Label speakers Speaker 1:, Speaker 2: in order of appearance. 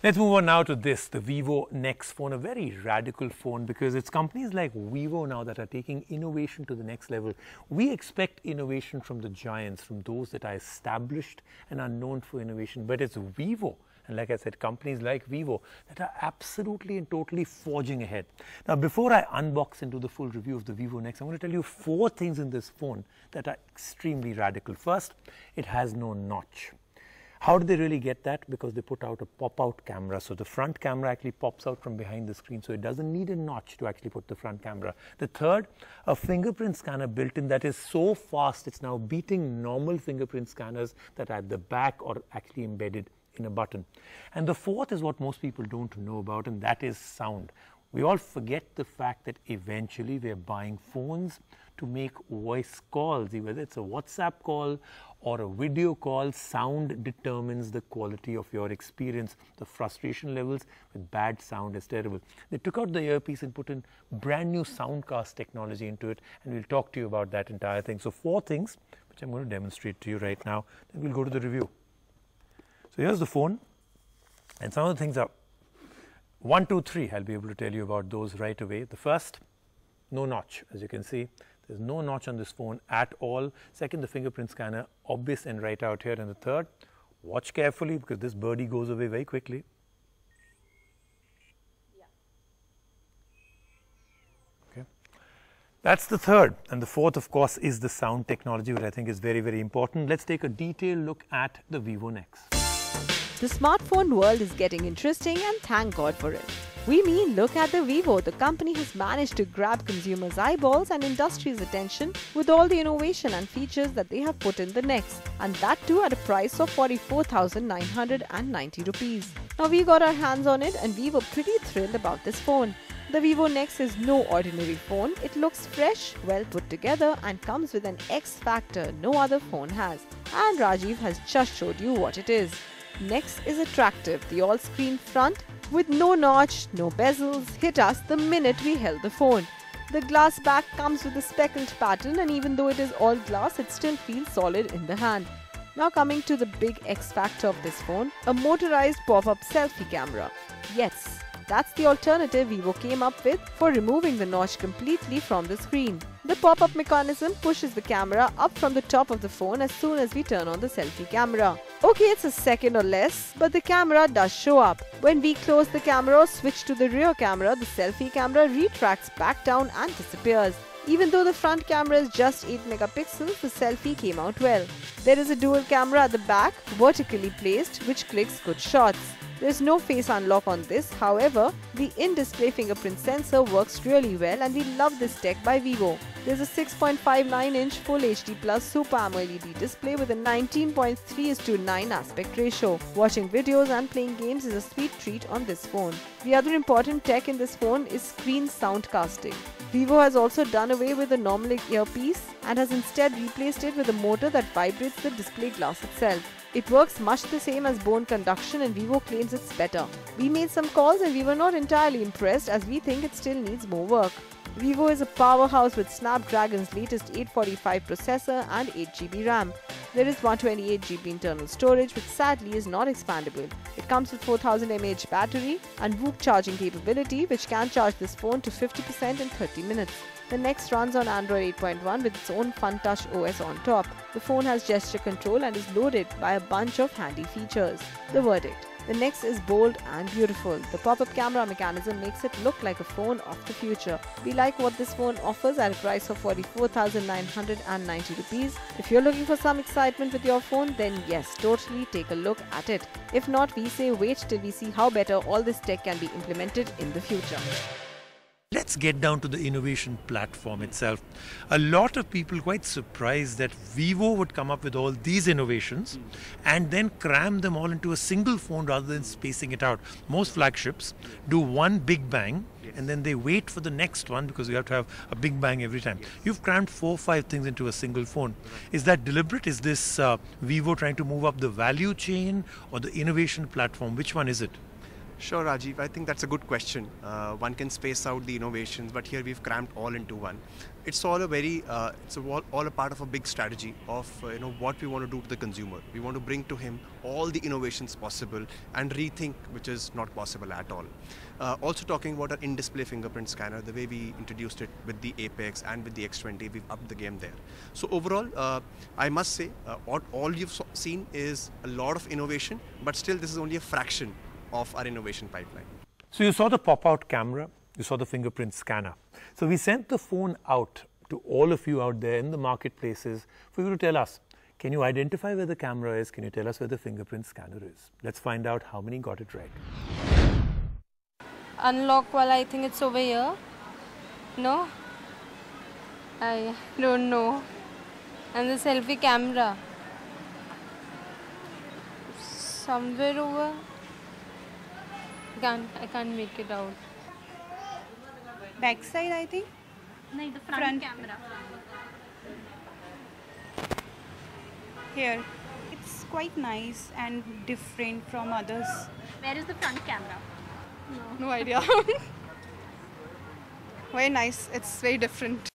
Speaker 1: Let's move on now to this, the Vivo Nex phone, a very radical phone because it's companies like Vivo now that are taking innovation to the next level. We expect innovation from the giants, from those that are established and are known for innovation, but it's Vivo. And like I said, companies like Vivo that are absolutely and totally forging ahead. Now, before I unbox into the full review of the Vivo Nex, I'm going to tell you 4 things in this phone that are extremely radical. First, it has no notch. How did they really get that? Because they put out a pop-out camera. So the front camera actually pops out from behind the screen. So it doesn't need a notch to actually put the front camera. The third, a fingerprint scanner built in that is so fast, it's now beating normal fingerprint scanners that are at the back or actually embedded in a button. And the fourth is what most people don't know about, and that is sound. We all forget the fact that eventually we are buying phones to make voice calls, whether it's a WhatsApp call or a video call. Sound determines the quality of your experience. The frustration levels with bad sound is terrible. They took out the earpiece and put in brand new Soundcast technology into it, and we'll talk to you about that entire thing. So 4 things which I'm going to demonstrate to you right now, then we'll go to the review. So here's the phone, and some of the things are 1, 2, 3. I'll be able to tell you about those right away. The first, no notch. As you can see, there's no notch on this phone at all. Second, the fingerprint scanner, obvious and right out here. And the third, watch carefully because this birdie goes away very quickly. Yeah. Okay. That's the third. And the fourth, of course, is the sound technology, which I think is very, very important. Let's take a detailed look at the Vivo Nex.
Speaker 2: The smartphone world is getting interesting, and thank God for it. We mean, look at the Vivo. The company has managed to grab consumers' eyeballs and industry's attention with all the innovation and features that they have put in the Nex, and that too at a price of 44,990 rupees. Now we got our hands on it and we were pretty thrilled about this phone. The Vivo Nex is no ordinary phone. It looks fresh, well put together, and comes with an X factor no other phone has. And Rajiv has just showed you what it is. Nex is attractive. The all-screen front with no notch, no bezels hit us the minute we held the phone. The glass back comes with a speckled pattern, and even though it is all glass, it still feels solid in the hand. Now coming to the big X factor of this phone, a motorized pop-up selfie camera. Yes, that's the alternative Vivo came up with for removing the notch completely from the screen. The pop-up mechanism pushes the camera up from the top of the phone as soon as we turn on the selfie camera. Okay, it's a second or less, but the camera does show up. When we close the camera or switch to the rear camera, the selfie camera retracts back down and disappears. Even though the front camera is just 8 megapixels, the selfie came out well. There is a dual camera at the back, vertically placed, which clicks good shots. There is no face unlock on this. However, the in-display fingerprint sensor works really well, and we love this tech by Vivo. There's a 6.59-inch Full HD Plus Super AMOLED display with a 19:3:9 aspect ratio. Watching videos and playing games is a sweet treat on this phone. The other important tech in this phone is screen soundcasting. Vivo has also done away with the normal earpiece and has instead replaced it with a motor that vibrates the display glass itself. It works much the same as bone conduction, and Vivo claims it's better. We made some calls and we were not entirely impressed, as we think it still needs more work. Vivo is a powerhouse with SNAPDRAGON's latest 845 processor and 8GB RAM. There is 128GB internal storage, which sadly is not expandable. It comes with 4000 mAh battery and Whoop charging capability, which can charge this phone to 50% in 30 minutes. The Nex runs on Android 8.1 with its own FUNTOUCH OS on top. The phone has gesture control and is loaded by a bunch of handy features. The verdict: the Nex is bold and beautiful. The pop-up camera mechanism makes it look like a phone of the future. We like what this phone offers at a price of 44,990 rupees. If you're looking for some excitement with your phone, then yes, totally take a look at it. If not, we say wait till we see how better all this tech can be implemented in the future.
Speaker 1: Let's get down to the innovation platform itself. A lot of people quite surprised that Vivo would come up with all these innovations and then cram them all into a single phone rather than spacing it out. Most flagships do one big bang and then they wait for the next one because you have to have a big bang every time. You've crammed 4 or 5 things into a single phone. Is that deliberate? Is this Vivo trying to move up the value chain or the innovation platform? Which one is it?
Speaker 3: Sure, Rajiv. I think that's a good question. One can space out the innovations, but here we've crammed all into one. It's all a very, all a part of a big strategy of what we want to do to the consumer. We want to bring to him all the innovations possible and rethink which is not possible at all. Also talking about our in-display fingerprint scanner, the way we introduced it with the Apex and with the X20, we've upped the game there. So overall, I must say, all you've seen is a lot of innovation, but still this is only a fraction of our innovation pipeline.
Speaker 1: So you saw the pop-out camera, you saw the fingerprint scanner. So we sent the phone out to all of you out there in the marketplaces for you to tell us, can you identify where the camera is? Can you tell us where the fingerprint scanner is? Let's find out how many got it right.
Speaker 4: Unlock, well, I think it's over here. No? I don't know. And the selfie camera. Somewhere over. I can't make it out.
Speaker 5: Back side, I think.
Speaker 6: No, the front camera.
Speaker 5: Here. It's quite nice and different from others.
Speaker 6: Where is the front camera?
Speaker 5: No idea. Very nice. It's very different.